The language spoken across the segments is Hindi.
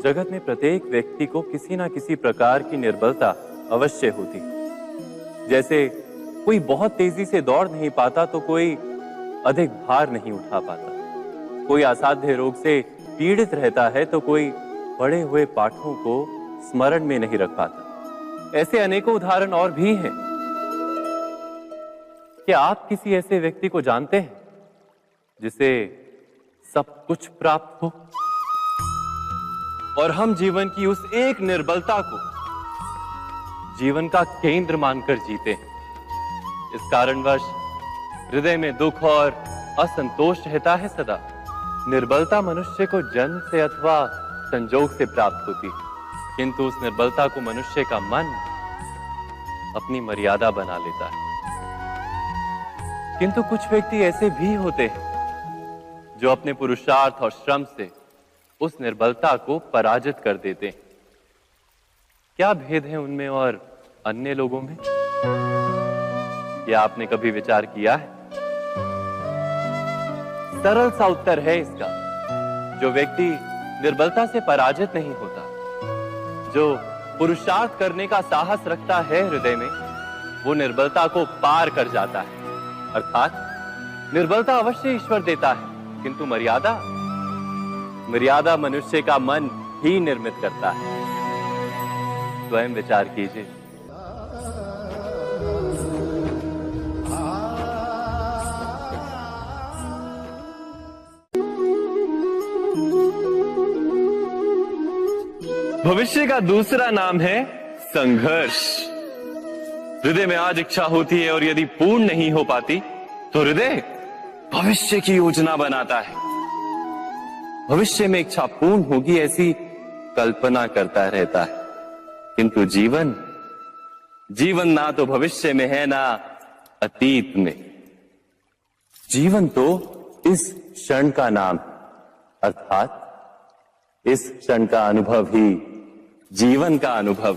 जगत में प्रत्येक व्यक्ति को किसी ना किसी प्रकार की निर्बलता अवश्य होती। जैसे कोई बहुत तेजी से दौड़ नहीं पाता तो कोई अधिक भार नहीं उठा पाता, कोई असाध्य रोग से पीड़ित रहता है तो कोई पढ़े हुए पाठों को स्मरण में नहीं रख पाता। ऐसे अनेकों उदाहरण और भी हैं। क्या आप किसी ऐसे व्यक्ति को जानते हैं जिसे सब कुछ प्राप्त हो और हम जीवन की उस एक निर्बलता को जीवन का केंद्र मानकर जीते हैं? इस कारणवश हृदय में दुख और असंतोष रहता है सदा। निर्बलता मनुष्य को जन्म से अथवा संजोग से प्राप्त होती है, किंतु उस निर्बलता को मनुष्य का मन अपनी मर्यादा बना लेता है। किंतु कुछ व्यक्ति ऐसे भी होते हैं जो अपने पुरुषार्थ और श्रम से उस निर्बलता को पराजित कर देते हैं। क्या भेद है उनमें और अन्य लोगों में? क्या आपने कभी विचार किया है? सरल सा उत्तर है इसका। जो व्यक्ति निर्बलता से पराजित नहीं होता, जो पुरुषार्थ करने का साहस रखता है हृदय में, वो निर्बलता को पार कर जाता है। अर्थात निर्बलता अवश्य ईश्वर देता है, किंतु मर्यादा मनुष्य का मन ही निर्मित करता है। स्वयं विचार कीजिए। भविष्य का दूसरा नाम है संघर्ष। हृदय में आज इच्छा होती है और यदि पूर्ण नहीं हो पाती तो हृदय भविष्य की योजना बनाता है। भविष्य में इच्छा पूर्ण होगी ऐसी कल्पना करता रहता है, किंतु जीवन ना तो भविष्य में है ना अतीत में। जीवन तो इस क्षण का नाम, अर्थात इस क्षण का अनुभव ही जीवन का अनुभव।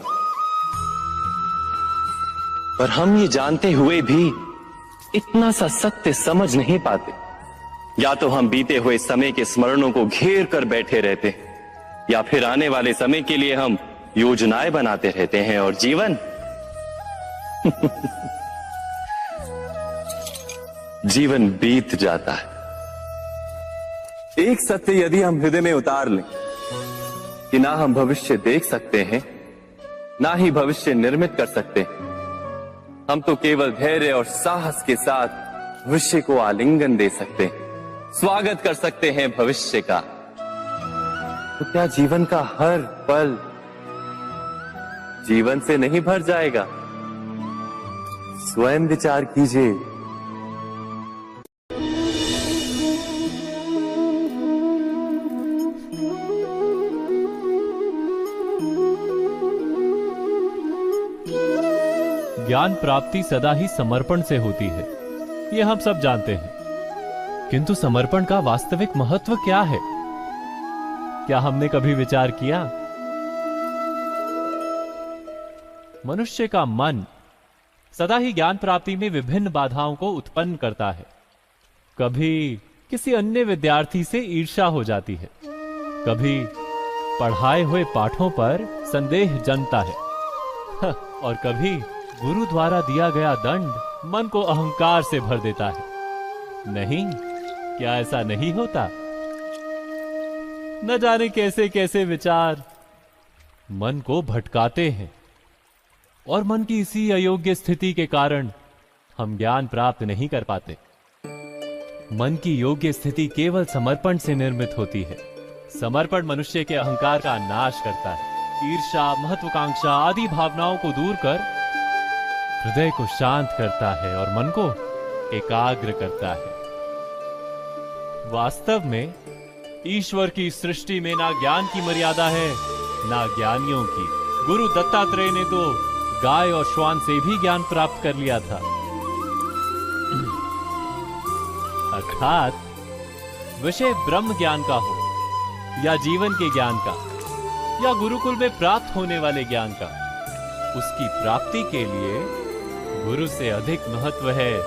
पर हम ये जानते हुए भी इतना सा सत्य समझ नहीं पाते। या तो हम बीते हुए समय के स्मरणों को घेर कर बैठे रहते हैं, या फिर आने वाले समय के लिए हम योजनाएं बनाते रहते हैं और जीवन जीवन बीत जाता है। एक सत्य यदि हम हृदय में उतार लें कि ना हम भविष्य देख सकते हैं, ना ही भविष्य निर्मित कर सकते हैं, हम तो केवल धैर्य और साहस के साथ भविष्य को आलिंगन दे सकते हैं, स्वागत कर सकते हैं भविष्य का। तो क्या जीवन का हर पल जीवन से नहीं भर जाएगा? स्वयं विचार कीजिए। ज्ञान प्राप्ति सदा ही समर्पण से होती है, यह हम सब जानते हैं। किंतु समर्पण का वास्तविक महत्व क्या है? क्या हमने कभी विचार किया? मनुष्य का मन सदा ही ज्ञान प्राप्ति में विभिन्न बाधाओं को उत्पन्न करता है। कभी किसी अन्य विद्यार्थी से ईर्ष्या हो जाती है, कभी पढ़ाए हुए पाठों पर संदेह जन्मता है और कभी गुरु द्वारा दिया गया दंड मन को अहंकार से भर देता है। नहीं, क्या ऐसा नहीं होता? न जाने कैसे कैसे विचार मन को भटकाते हैं और मन की इसी अयोग्य स्थिति के कारण हम ज्ञान प्राप्त नहीं कर पाते। मन की योग्य स्थिति केवल समर्पण से निर्मित होती है। समर्पण मनुष्य के अहंकार का नाश करता है, ईर्ष्या, महत्वाकांक्षा आदि भावनाओं को दूर कर हृदय को शांत करता है और मन को एकाग्र करता है। वास्तव में ईश्वर की सृष्टि में ना ज्ञान की मर्यादा है ना ज्ञानियों की। गुरु दत्तात्रेय ने तो गाय और श्वान से भी ज्ञान प्राप्त कर लिया था। अर्थात विषय ब्रह्म ज्ञान का हो या जीवन के ज्ञान का या गुरुकुल में प्राप्त होने वाले ज्ञान का, उसकी प्राप्ति के लिए गुरु से अधिक महत्व है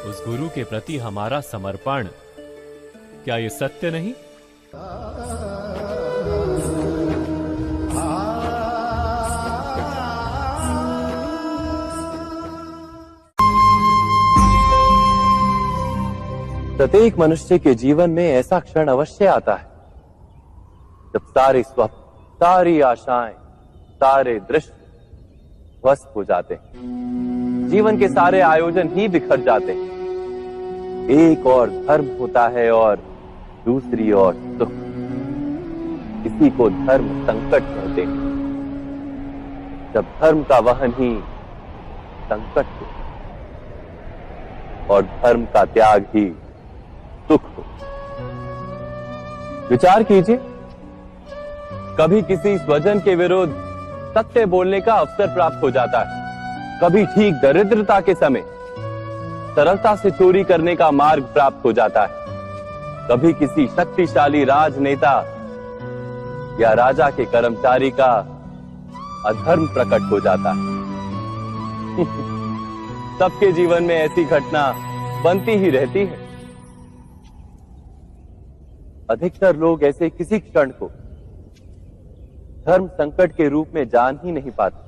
उस गुरु के प्रति हमारा समर्पण। क्या ये सत्य नहीं? प्रत्येक मनुष्य के जीवन में ऐसा क्षण अवश्य आता है जब सारे स्वप्न, सारी आशाएं, सारे दृश्य ध्वस्त हो जाते हैं। जीवन के सारे आयोजन ही बिखर जाते हैं। एक और धर्म होता है और दूसरी ओर सुख। इसी को धर्म संकट कहते हैं। जब धर्म का वहन ही संकट हो और धर्म का त्याग ही सुख हो। विचार कीजिए, कभी किसी स्वजन के विरुद्ध सत्य बोलने का अवसर प्राप्त हो जाता है, कभी ठीक दरिद्रता के समय सरलता से चोरी करने का मार्ग प्राप्त हो जाता है, कभी किसी शक्तिशाली राजनेता या राजा के कर्मचारी का अधर्म प्रकट हो जाता है। सबके जीवन में ऐसी घटना बनती ही रहती है। अधिकतर लोग ऐसे किसी क्षण को धर्म संकट के रूप में जान ही नहीं पाते।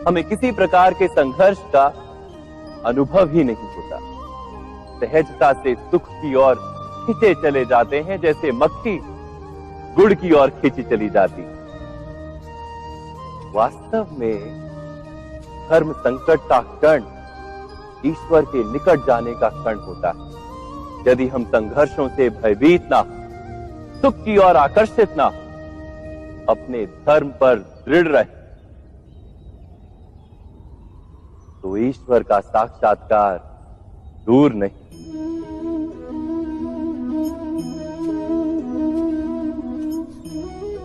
हमें किसी प्रकार के संघर्ष का अनुभव ही नहीं होता। सहजता से सुख की ओर खींचे चले जाते हैं, जैसे मक्खी गुड़ की ओर खींची चली जाती। वास्तव में धर्म संकट का क्षण ईश्वर के निकट जाने का क्षण होता है। यदि हम संघर्षों से भयभीत ना हो, सुख की ओर आकर्षित ना हो, अपने धर्म पर दृढ़ रहे, तो ईश्वर का साक्षात्कार दूर नहीं।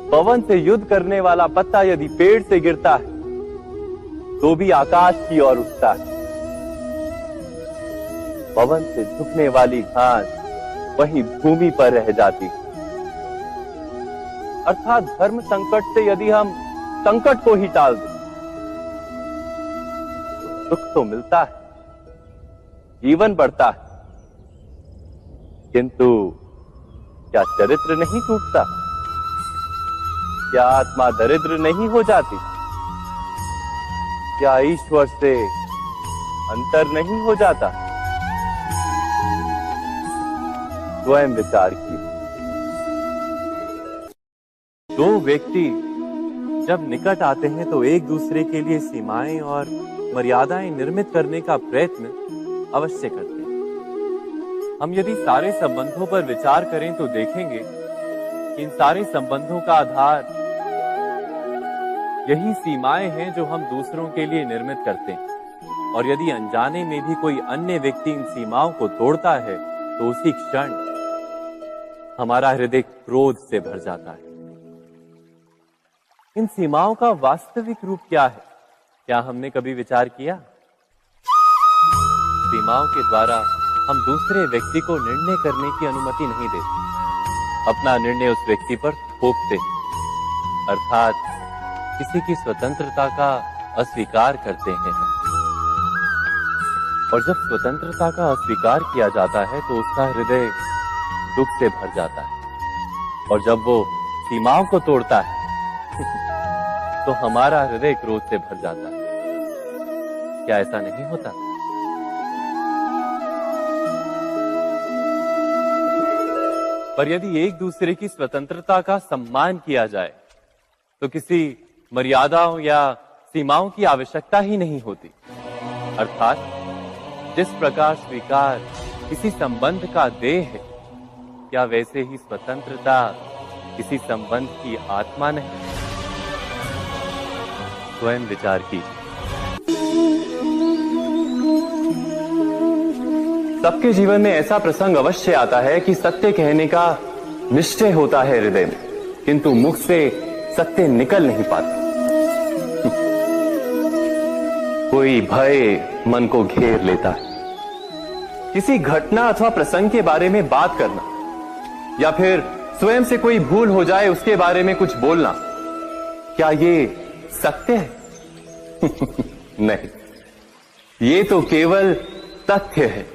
पवन से युद्ध करने वाला पत्ता यदि पेड़ से गिरता है तो भी आकाश की ओर उठता है। पवन से झुकने वाली घास वहीं भूमि पर रह जाती है। अर्थात धर्म संकट से यदि हम संकट को ही टाल दें तो सुख तो मिलता है, जीवन बढ़ता है, किंतु क्या चरित्र नहीं टूटता? क्या आत्मा दरिद्र नहीं हो जाती? क्या ईश्वर से अंतर नहीं हो जाता? स्वयं विचार कीजिए। दो व्यक्ति जब निकट आते हैं तो एक दूसरे के लिए सीमाएं और मर्यादाएं निर्मित करने का प्रयत्न अवश्य करते हैं। हम यदि सारे संबंधों पर विचार करें तो देखेंगे कि इन सारे संबंधों का आधार यही सीमाएं हैं जो हम दूसरों के लिए निर्मित करते हैं। और यदि अनजाने में भी कोई अन्य व्यक्ति इन सीमाओं को तोड़ता है तो उसी क्षण हमारा हृदय क्रोध से भर जाता है। इन सीमाओं का वास्तविक रूप क्या है? क्या हमने कभी विचार किया? सीमाओं के द्वारा हम दूसरे व्यक्ति को निर्णय करने की अनुमति नहीं देते। अपना निर्णय उस व्यक्ति पर थोपते हैं, अर्थात किसी की स्वतंत्रता का अस्वीकार करते हैं। और जब स्वतंत्रता का अस्वीकार किया जाता है तो उसका हृदय दुख से भर जाता है। और जब वो सीमाओं को तोड़ता है तो हमारा हृदय क्रोध से भर जाता है। क्या ऐसा नहीं होता? पर यदि एक दूसरे की स्वतंत्रता का सम्मान किया जाए तो किसी मर्यादाओं या सीमाओं की आवश्यकता ही नहीं होती। अर्थात जिस प्रकार स्वीकार किसी संबंध का देह है, क्या वैसे ही स्वतंत्रता किसी संबंध की आत्मा नहीं? स्वयं विचार कीजिए। सबके जीवन में ऐसा प्रसंग अवश्य आता है कि सत्य कहने का निश्चय होता है हृदय में, किंतु मुख से सत्य निकल नहीं पाता। कोई भय मन को घेर लेता है। किसी घटना अथवा प्रसंग के बारे में बात करना या फिर स्वयं से कोई भूल हो जाए उसके बारे में कुछ बोलना, क्या ये सत्य है? नहीं, ये तो केवल तथ्य है।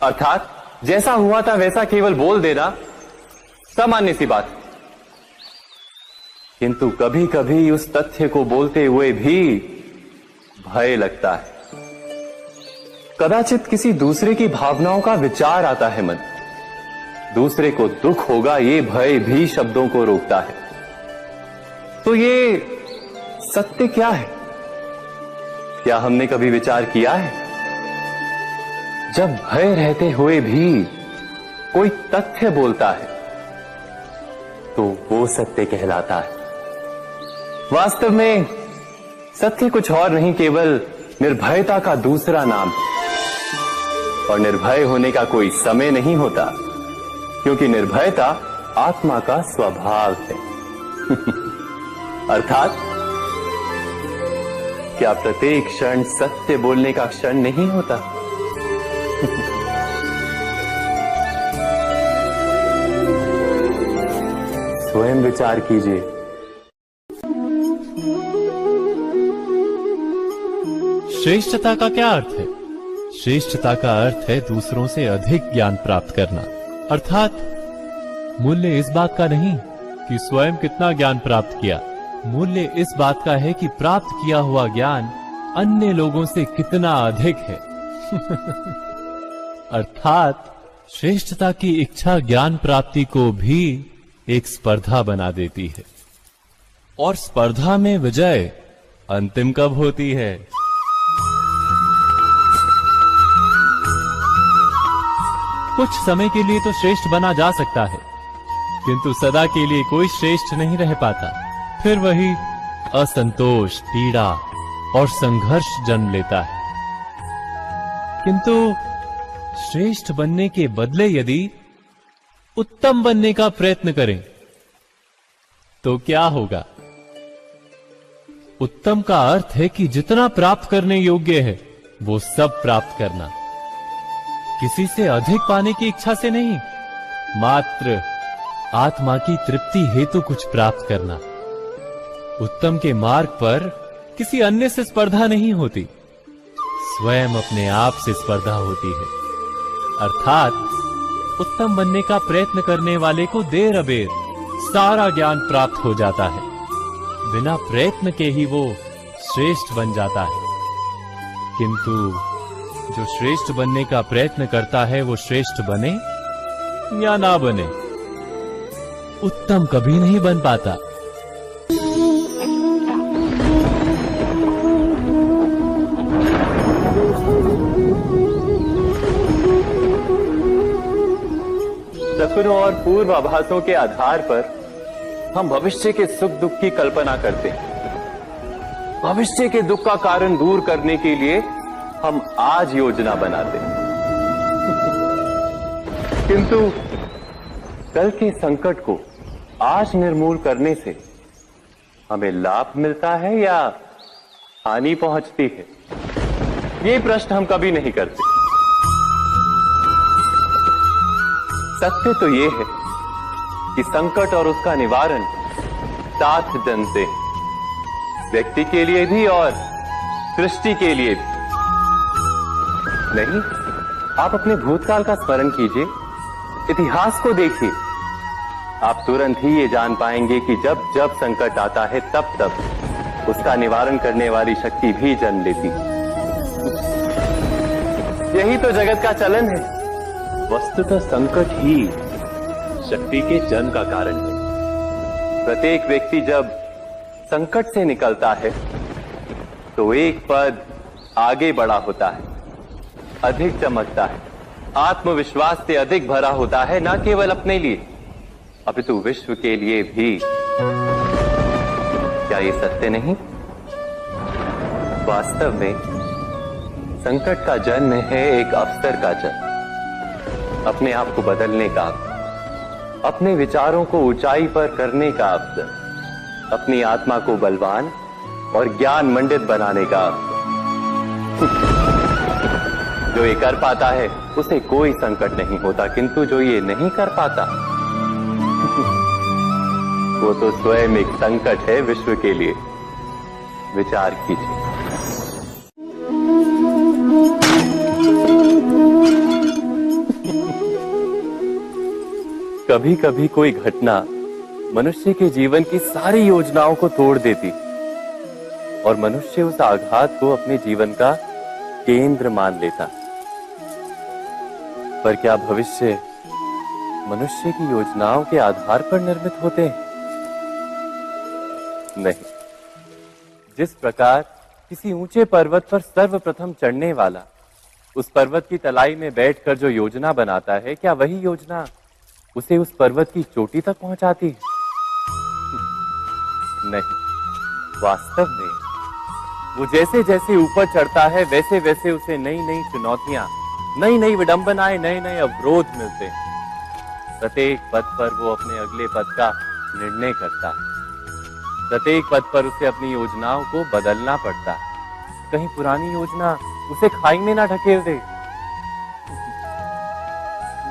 अर्थात जैसा हुआ था वैसा केवल बोल देना सामान्य सी बात। किंतु कभी कभी उस तथ्य को बोलते हुए भी भय लगता है। कदाचित किसी दूसरे की भावनाओं का विचार आता है मन। दूसरे को दुख होगा ये भय भी शब्दों को रोकता है। तो ये सत्य क्या है? क्या हमने कभी विचार किया है? जब भय रहते हुए भी कोई तथ्य बोलता है तो वो सत्य कहलाता है। वास्तव में सत्य कुछ और नहीं, केवल निर्भयता का दूसरा नाम है। और निर्भय होने का कोई समय नहीं होता, क्योंकि निर्भयता आत्मा का स्वभाव है। अर्थात क्या प्रत्येक क्षण सत्य बोलने का क्षण नहीं होता? स्वयं विचार कीजिए। श्रेष्ठता का क्या अर्थ है? श्रेष्ठता का अर्थ है दूसरों से अधिक ज्ञान प्राप्त करना। अर्थात मूल्य इस बात का नहीं कि स्वयं कितना ज्ञान प्राप्त किया, मूल्य इस बात का है कि प्राप्त किया हुआ ज्ञान अन्य लोगों से कितना अधिक है। अर्थात श्रेष्ठता की इच्छा ज्ञान प्राप्ति को भी एक स्पर्धा बना देती है। और स्पर्धा में विजय अंतिम कब होती है? कुछ समय के लिए तो श्रेष्ठ बना जा सकता है, किंतु सदा के लिए कोई श्रेष्ठ नहीं रह पाता। फिर वही असंतोष, पीड़ा और संघर्ष जन्म लेता है। किंतु श्रेष्ठ बनने के बदले यदि उत्तम बनने का प्रयत्न करें तो क्या होगा? उत्तम का अर्थ है कि जितना प्राप्त करने योग्य है वो सब प्राप्त करना, किसी से अधिक पाने की इच्छा से नहीं, मात्र आत्मा की तृप्ति हेतु कुछ प्राप्त करना। उत्तम के मार्ग पर किसी अन्य से स्पर्धा नहीं होती, स्वयं अपने आप से स्पर्धा होती है। अर्थात उत्तम बनने का प्रयत्न करने वाले को देर अबेर सारा ज्ञान प्राप्त हो जाता है, बिना प्रयत्न के ही वो श्रेष्ठ बन जाता है। किंतु जो श्रेष्ठ बनने का प्रयत्न करता है वो श्रेष्ठ बने या ना बने, उत्तम कभी नहीं बन पाता। शकुनों और पूर्वाभासों के आधार पर हम भविष्य के सुख दुख की कल्पना करते हैं। भविष्य के दुख का कारण दूर करने के लिए हम आज योजना बनाते हैं। किंतु कल के संकट को आज निर्मूल करने से हमें लाभ मिलता है या हानि पहुंचती है? ये प्रश्न हम कभी नहीं करते। सत्य तो ये है कि संकट और उसका निवारण साथ जन से, व्यक्ति के लिए भी और सृष्टि के लिए भी। नहीं, आप अपने भूतकाल का स्मरण कीजिए, इतिहास को देखिए। आप तुरंत ही ये जान पाएंगे कि जब जब संकट आता है तब तब उसका निवारण करने वाली शक्ति भी जन्म लेती है। यही तो जगत का चलन है। वस्तुतः संकट ही शक्ति के जन्म का कारण है। प्रत्येक व्यक्ति जब संकट से निकलता है तो एक पद आगे बढ़ा होता है, अधिक चमकता है, आत्मविश्वास से अधिक भरा होता है, न केवल अपने लिए अपितु विश्व के लिए भी। क्या ये सत्य नहीं? वास्तव में संकट का जन्म है एक अवसर का जन्म, अपने आप को बदलने का, अपने विचारों को ऊंचाई पर करने का अवसर, अपनी आत्मा को बलवान और ज्ञान मंडित बनाने का अवसर। जो ये कर पाता है उसे कोई संकट नहीं होता, किंतु जो ये नहीं कर पाता वो तो स्वयं एक संकट है विश्व के लिए। विचार कीजिए। कभी कभी कोई घटना मनुष्य के जीवन की सारी योजनाओं को तोड़ देती और मनुष्य उस आघात को अपने जीवन का केंद्र मान लेता। पर क्या भविष्य मनुष्य की योजनाओं के आधार पर निर्मित होते हैं? नहीं। जिस प्रकार किसी ऊंचे पर्वत पर सर्वप्रथम चढ़ने वाला उस पर्वत की तलाई में बैठकर जो योजना बनाता है, क्या वही योजना उसे उस पर्वत की चोटी तक पहुंचाती है? नहीं। वास्तव में वो जैसे जैसे ऊपर चढ़ता है वैसे वैसे उसे नई नई चुनौतियां, नई नई विडंबनाएं, नए नए अवरोध मिलते हैं। प्रत्येक पद पर वो अपने अगले पद का निर्णय करता है। प्रत्येक पद पर उसे अपनी योजनाओं को बदलना पड़ता है। कहीं पुरानी योजना उसे खाई में ना ढकेल दे।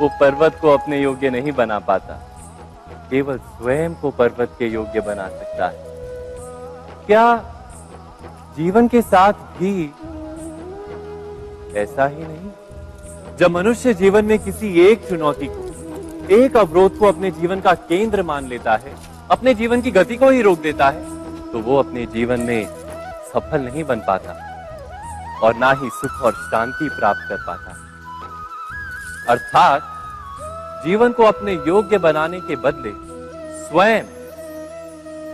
वो पर्वत को अपने योग्य नहीं बना पाता, केवल स्वयं को पर्वत के योग्य बना सकता है। क्या जीवन के साथ भी ऐसा ही नहीं? जब मनुष्य जीवन में किसी एक चुनौती को, एक अवरोध को अपने जीवन का केंद्र मान लेता है, अपने जीवन की गति को ही रोक देता है, तो वो अपने जीवन में सफल नहीं बन पाता और ना ही सुख और शांति प्राप्त कर पाता। अर्थात जीवन को अपने योग्य बनाने के बदले स्वयं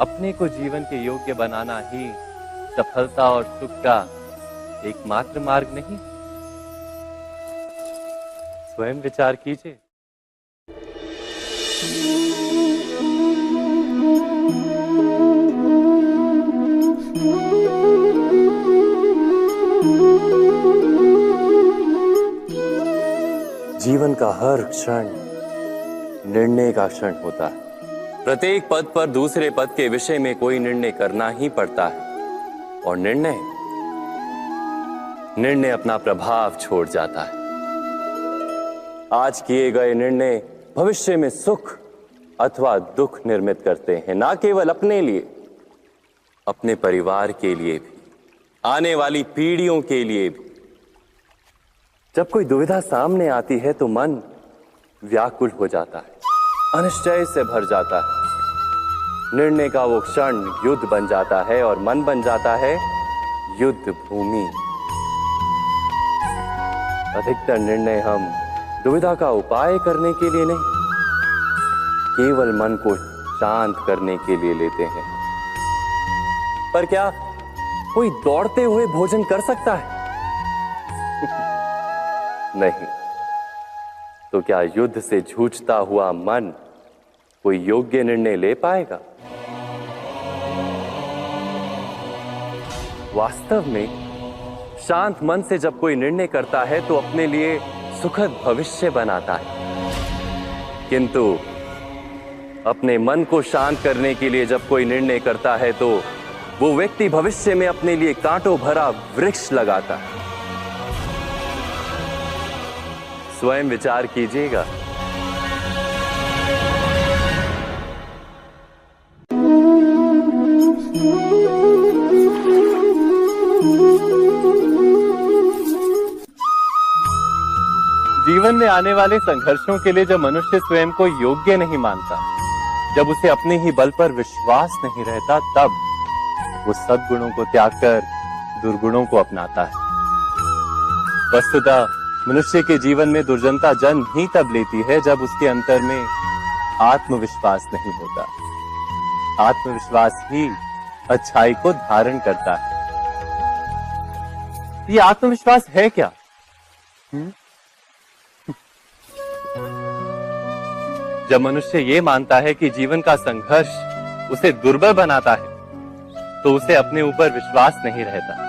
अपने को जीवन के योग्य बनाना ही सफलता और सुख का एकमात्र मार्ग नहीं। स्वयं विचार कीजिए। जीवन का हर क्षण निर्णय का क्षण होता है। प्रत्येक पद पर दूसरे पद के विषय में कोई निर्णय करना ही पड़ता है और निर्णय अपना प्रभाव छोड़ जाता है। आज किए गए निर्णय भविष्य में सुख अथवा दुख निर्मित करते हैं, ना केवल अपने लिए, अपने परिवार के लिए भी, आने वाली पीढ़ियों के लिए भी। जब कोई दुविधा सामने आती है तो मन व्याकुल हो जाता है, अनिश्चय से भर जाता है। निर्णय का वो क्षण युद्ध बन जाता है और मन बन जाता है युद्ध भूमि। अधिकतर निर्णय हम दुविधा का उपाय करने के लिए नहीं, केवल मन को शांत करने के लिए लेते हैं। पर क्या कोई दौड़ते हुए भोजन कर सकता है? नहीं। तो क्या युद्ध से जूझता हुआ मन कोई योग्य निर्णय ले पाएगा? वास्तव में शांत मन से जब कोई निर्णय करता है तो अपने लिए सुखद भविष्य बनाता है, किंतु अपने मन को शांत करने के लिए जब कोई निर्णय करता है तो वो व्यक्ति भविष्य में अपने लिए कांटों भरा वृक्ष लगाता है। स्वयं विचार कीजिएगा। जीवन में आने वाले संघर्षों के लिए जब मनुष्य स्वयं को योग्य नहीं मानता, जब उसे अपने ही बल पर विश्वास नहीं रहता, तब वो सद्गुणों को त्याग कर दुर्गुणों को अपनाता है। वस्तुतः मनुष्य के जीवन में दुर्जनता जन्म ही तब लेती है जब उसके अंतर में आत्मविश्वास नहीं होता। आत्मविश्वास ही अच्छाई को धारण करता है। ये आत्मविश्वास है क्या? जब मनुष्य ये मानता है कि जीवन का संघर्ष उसे दुर्बल बनाता है, तो उसे अपने ऊपर विश्वास नहीं रहता।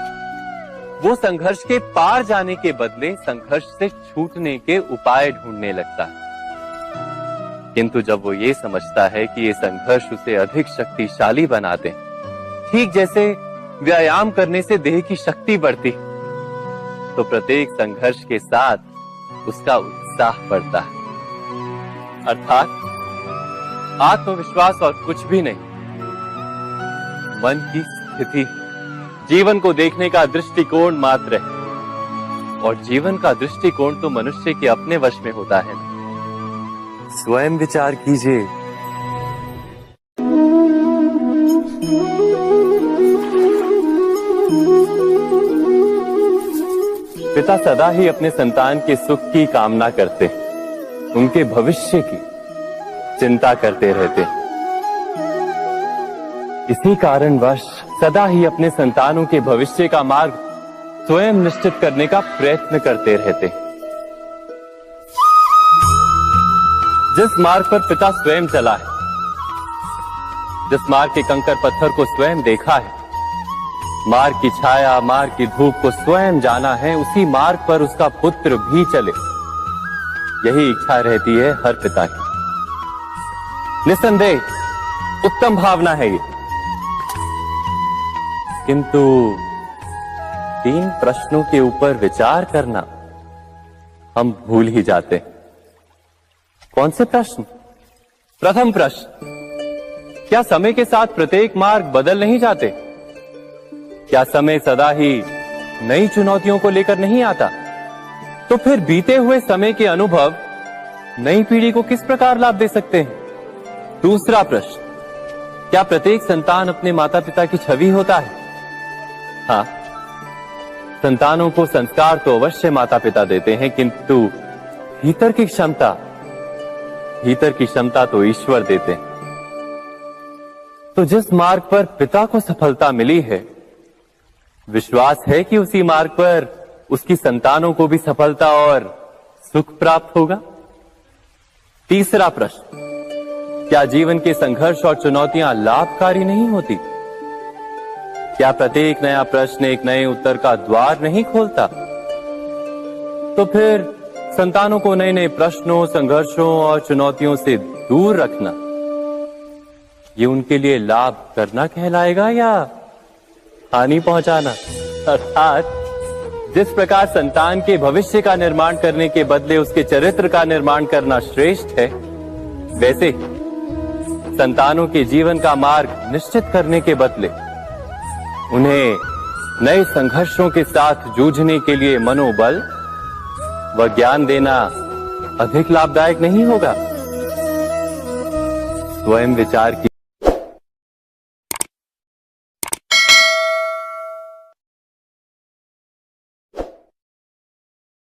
वो संघर्ष के पार जाने के बदले संघर्ष से छूटने के उपाय ढूंढने लगता है। किंतु जब वो ये समझता है कि ये संघर्ष उसे अधिक शक्तिशाली बनाते हैं, ठीक जैसे व्यायाम करने से देह की शक्ति बढ़ती, तो प्रत्येक संघर्ष के साथ उसका उत्साह बढ़ता है। अर्थात आत्मविश्वास और कुछ भी नहीं, मन की स्थिति, जीवन को देखने का दृष्टिकोण मात्र है। और जीवन का दृष्टिकोण तो मनुष्य के अपने वश में होता है। स्वयं विचार कीजिए। पिता सदा ही अपने संतान के सुख की कामना करते, उनके भविष्य की चिंता करते रहते। इसी कारणवश सदा ही अपने संतानों के भविष्य का मार्ग स्वयं निश्चित करने का प्रयत्न करते रहते। जिस मार्ग पर पिता स्वयं चला है, जिस मार्ग के कंकर पत्थर को स्वयं देखा है, मार्ग की छाया, मार्ग की धूप को स्वयं जाना है, उसी मार्ग पर उसका पुत्र भी चले, यही इच्छा रहती है हर पिता की। निस्संदेह उत्तम भावना है ये, किंतु 3 प्रश्नों के ऊपर विचार करना हम भूल ही जाते हैं। कौन से प्रश्न? प्रथम प्रश्न, क्या समय के साथ प्रत्येक मार्ग बदल नहीं जाते? क्या समय सदा ही नई चुनौतियों को लेकर नहीं आता? तो फिर बीते हुए समय के अनुभव नई पीढ़ी को किस प्रकार लाभ दे सकते हैं? दूसरा प्रश्न, क्या प्रत्येक संतान अपने माता पिता की छवि होता है? हाँ, संतानों को संस्कार तो अवश्य माता पिता देते हैं, किंतु भीतर की क्षमता तो ईश्वर देते हैं। तो जिस मार्ग पर पिता को सफलता मिली है, विश्वास है कि उसी मार्ग पर उसकी संतानों को भी सफलता और सुख प्राप्त होगा। तीसरा प्रश्न, क्या जीवन के संघर्ष और चुनौतियां लाभकारी नहीं होती? क्या प्रत्येक नया प्रश्न एक नए उत्तर का द्वार नहीं खोलता? तो फिर संतानों को नए नए प्रश्नों, संघर्षों और चुनौतियों से दूर रखना, ये उनके लिए लाभ करना कहलाएगा या हानि पहुंचाना? अर्थात जिस प्रकार संतान के भविष्य का निर्माण करने के बदले उसके चरित्र का निर्माण करना श्रेष्ठ है, वैसे संतानों के जीवन का मार्ग निश्चित करने के बदले उन्हें नए संघर्षों के साथ जूझने के लिए मनोबल व ज्ञान देना अधिक लाभदायक नहीं होगा? स्वयं विचार की